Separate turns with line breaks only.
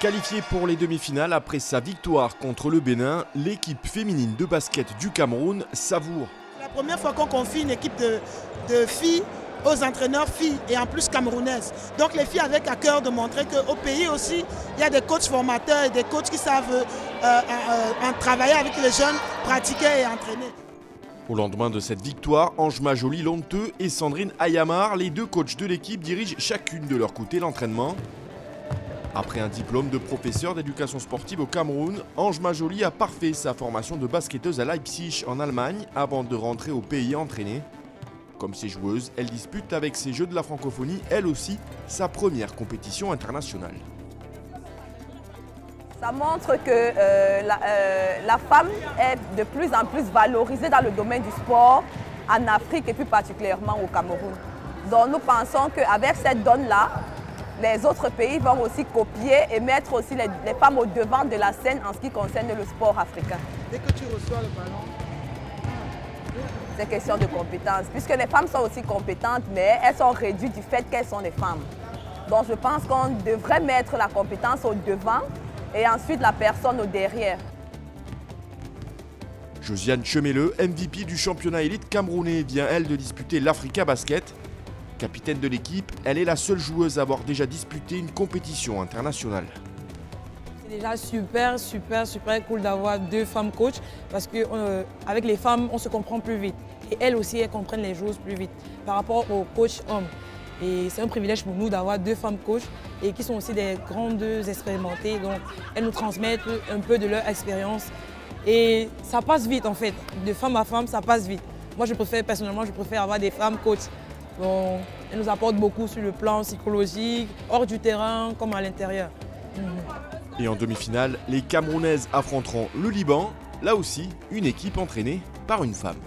Qualifiée pour les demi-finales après sa victoire contre le Bénin, l'équipe féminine de basket du Cameroun savoure.
C'est la première fois qu'on confie une équipe de filles aux entraîneurs filles et en plus camerounaises. Donc les filles avec à cœur de montrer qu'au pays aussi, il y a des coachs formateurs et des coachs qui savent travailler avec les jeunes, pratiquer et entraîner.
Au lendemain de cette victoire, Anjma Joly-Lonteux et Sandrine Ayamar, les deux coachs de l'équipe, dirigent chacune de leur côté l'entraînement. Après un diplôme de professeur d'éducation sportive au Cameroun, Anjma Joly a parfait sa formation de basketteuse à Leipzig en Allemagne avant de rentrer au pays entraîner. Comme ses joueuses, elle dispute avec ses Jeux de la francophonie, elle aussi, sa première compétition internationale.
Ça montre que la femme est de plus en plus valorisée dans le domaine du sport en Afrique et plus particulièrement au Cameroun. Donc nous pensons qu'avec cette donne-là, les autres pays vont aussi copier et mettre aussi les femmes au devant de la scène en ce qui concerne le sport africain.
Dès que tu reçois le ballon,
c'est question de compétence, puisque les femmes sont aussi compétentes, mais elles sont réduites du fait qu'elles sont des femmes. Donc je pense qu'on devrait mettre la compétence au devant et ensuite la personne au derrière.
Josiane Chemeleux, MVP du championnat élite camerounais, vient elle de disputer l'Africa Basket. Capitaine de l'équipe, elle est la seule joueuse à avoir déjà disputé une compétition internationale.
C'est déjà super cool d'avoir deux femmes coachs parce qu'avec les femmes, on se comprend plus vite. Et elles aussi, elles comprennent les joueuses plus vite par rapport aux coachs hommes. Et c'est un privilège pour nous d'avoir deux femmes coachs et qui sont aussi des grandes expérimentées. Donc elles nous transmettent un peu de leur expérience. Et ça passe vite en fait. De femme à femme, ça passe vite. Moi, personnellement, je préfère avoir des femmes coachs. Donc, elles nous apportent beaucoup sur le plan psychologique, hors du terrain comme à l'intérieur.
Et en demi-finale, les Camerounaises affronteront le Liban, là aussi une équipe entraînée par une femme.